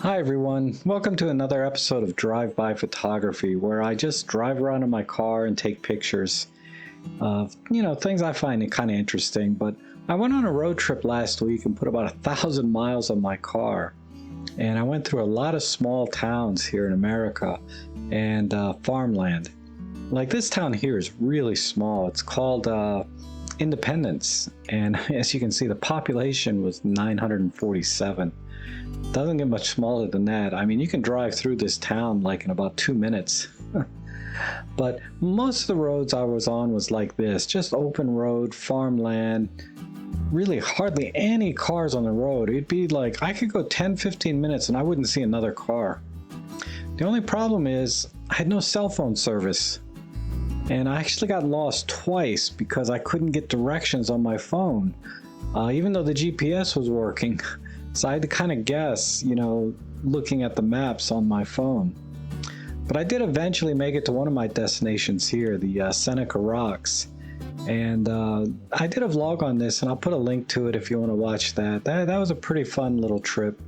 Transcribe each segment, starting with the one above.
Hi everyone, welcome to another episode of Drive-By Photography, where I just drive around in my car and take pictures of, things I find kind of interesting. But I went on a road trip last week and put about 1,000 miles on my car. And I went through a lot of small towns here in America and farmland. Like this town here is really small. It's called Independence. And as you can see, the population was 947. Doesn't get much smaller than that. I mean, you can drive through this town like in about 2 minutes. But most of the roads I was on was like this, just open road, farmland, really hardly any cars on the road. It'd be like I could go 10-15 minutes and I wouldn't see another car. The only problem is I had no cell phone service, and I actually got lost twice because I couldn't get directions on my phone, even though the GPS was working. So I had to kind of guess, looking at the maps on my phone. But I did eventually make it to one of my destinations here, the Seneca Rocks. And I did a vlog on this, and I'll put a link to it if you want to watch that. That was a pretty fun little trip.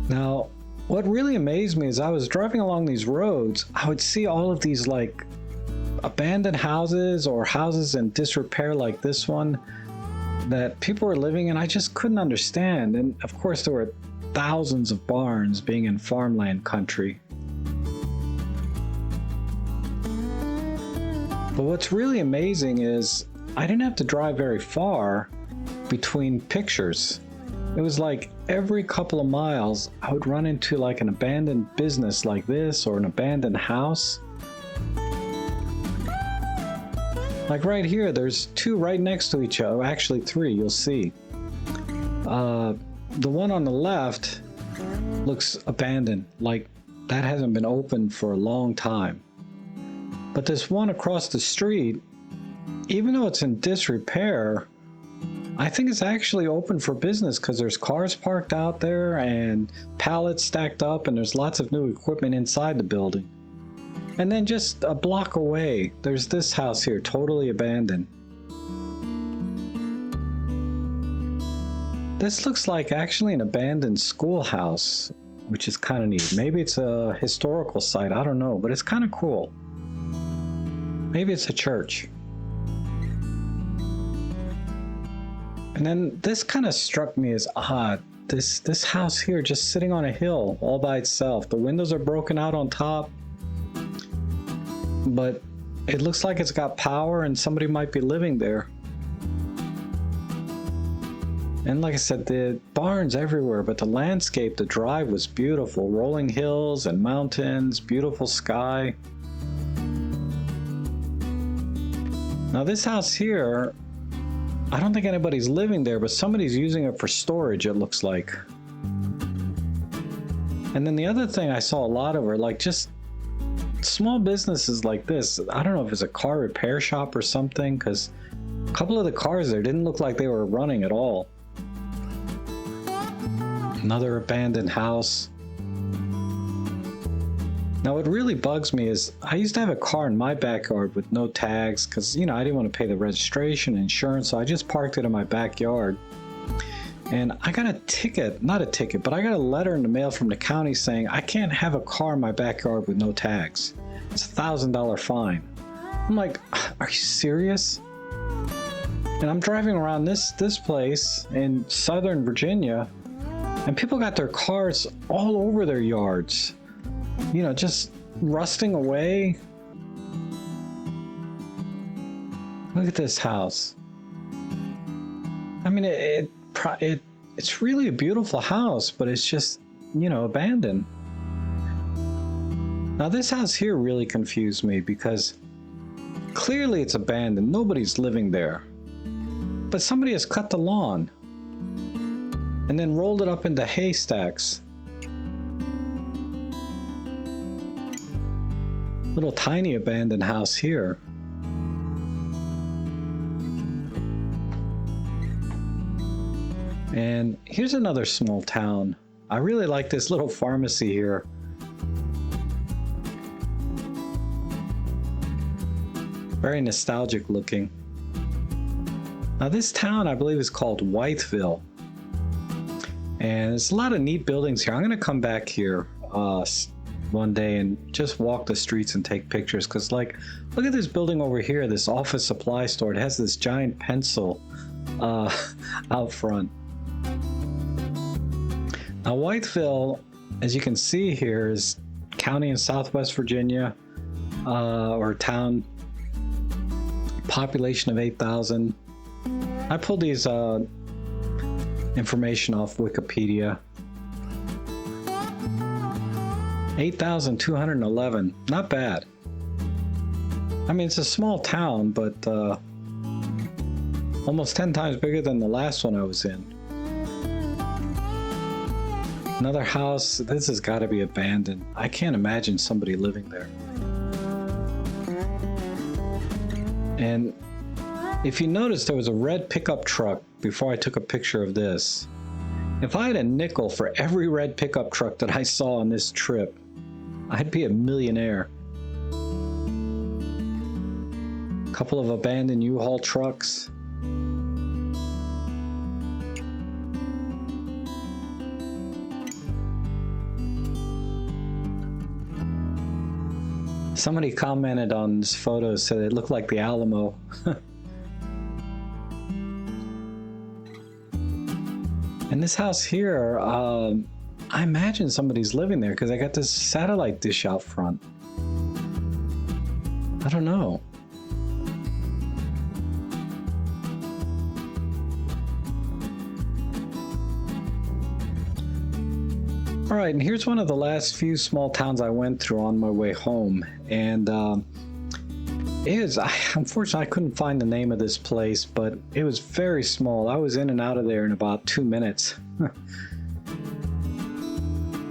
Now, what really amazed me is I was driving along these roads, I would see all of these like abandoned houses or houses in disrepair like this one that people were living in. I just couldn't understand. And of course there were thousands of barns being in farmland country. But what's really amazing is I didn't have to drive very far between pictures. It was like every couple of miles I would run into like an abandoned business like this or an abandoned house. Like right here, there's two right next to each other, actually three, you'll see. The one on the left looks abandoned, like that hasn't been opened for a long time. But this one across the street, even though it's in disrepair, I think it's actually open for business because there's cars parked out there and pallets stacked up, and there's lots of new equipment inside the building. And then just a block away, there's this house here, totally abandoned. This looks like actually an abandoned schoolhouse, which is kind of neat. Maybe it's a historical site, I don't know, but it's kind of cool. Maybe it's a church. And then this kind of struck me as odd. This house here just sitting on a hill all by itself. The windows are broken out on top, but it looks like it's got power and somebody might be living there. And like I said, the barns everywhere, but the landscape, the drive was beautiful. Rolling hills and mountains, beautiful sky. Now this house here, I don't think anybody's living there, but somebody's using it for storage, it looks like. And then the other thing I saw a lot of are like just small businesses like this. I don't know if it's a car repair shop or something, because a couple of the cars there didn't look like they were running at all. Another abandoned house. Now what really bugs me is I used to have a car in my backyard with no tags because, I didn't want to pay the registration and insurance, so I just parked it in my backyard. And I got a ticket, not a ticket, but I got a letter in the mail from the county saying I can't have a car in my backyard with no tags. It's a $1,000 fine. I'm like, are you serious? And I'm driving around this place in Southern Virginia, and people got their cars all over their yards, just rusting away. Look at this house. I mean, it's really a beautiful house, but it's just, abandoned. Now this house here really confused me because clearly it's abandoned. Nobody's living there. But somebody has cut the lawn and then rolled it up into haystacks. Little tiny abandoned house here. And here's another small town. I really like this little pharmacy here. Very nostalgic looking. Now this town I believe is called Whiteville. And there's a lot of neat buildings here. I'm going to come back here one day and just walk the streets and take pictures, because like, look at this building over here, this office supply store. It has this giant pencil out front. Now Whiteville, as you can see here, is county in Southwest Virginia, or town, population of 8,000. I pulled these information off Wikipedia. 8,211, not bad. I mean, it's a small town, but almost 10 times bigger than the last one I was in. Another house. This has got to be abandoned. I can't imagine somebody living there. And if you notice, there was a red pickup truck before I took a picture of this. If I had a nickel for every red pickup truck that I saw on this trip, I'd be a millionaire. A couple of abandoned U-Haul trucks. Somebody commented on this photo, said it looked like the Alamo. And this house here, I imagine somebody's living there because I got this satellite dish out front. I don't know. All right, and here's one of the last few small towns I went through on my way home. And unfortunately, I couldn't find the name of this place, but it was very small. I was in and out of there in about 2 minutes.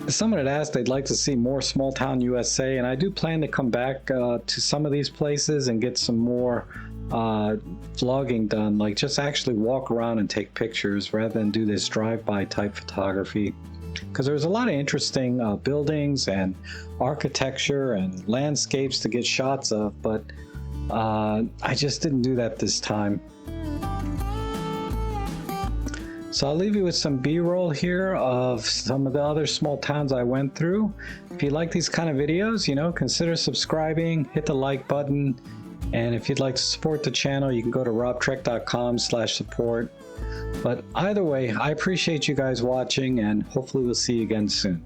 Someone had asked they'd like to see more small town USA, and I do plan to come back to some of these places and get some more vlogging done, like just actually walk around and take pictures rather than do this drive-by type photography. Because there was a lot of interesting buildings and architecture and landscapes to get shots of, but I just didn't do that this time. So I'll leave you with some B-roll here of some of the other small towns I went through. If you like these kind of videos, consider subscribing, hit the like button, and if you'd like to support the channel, you can go to robtrek.com/support. But either way, I appreciate you guys watching, and hopefully we'll see you again soon.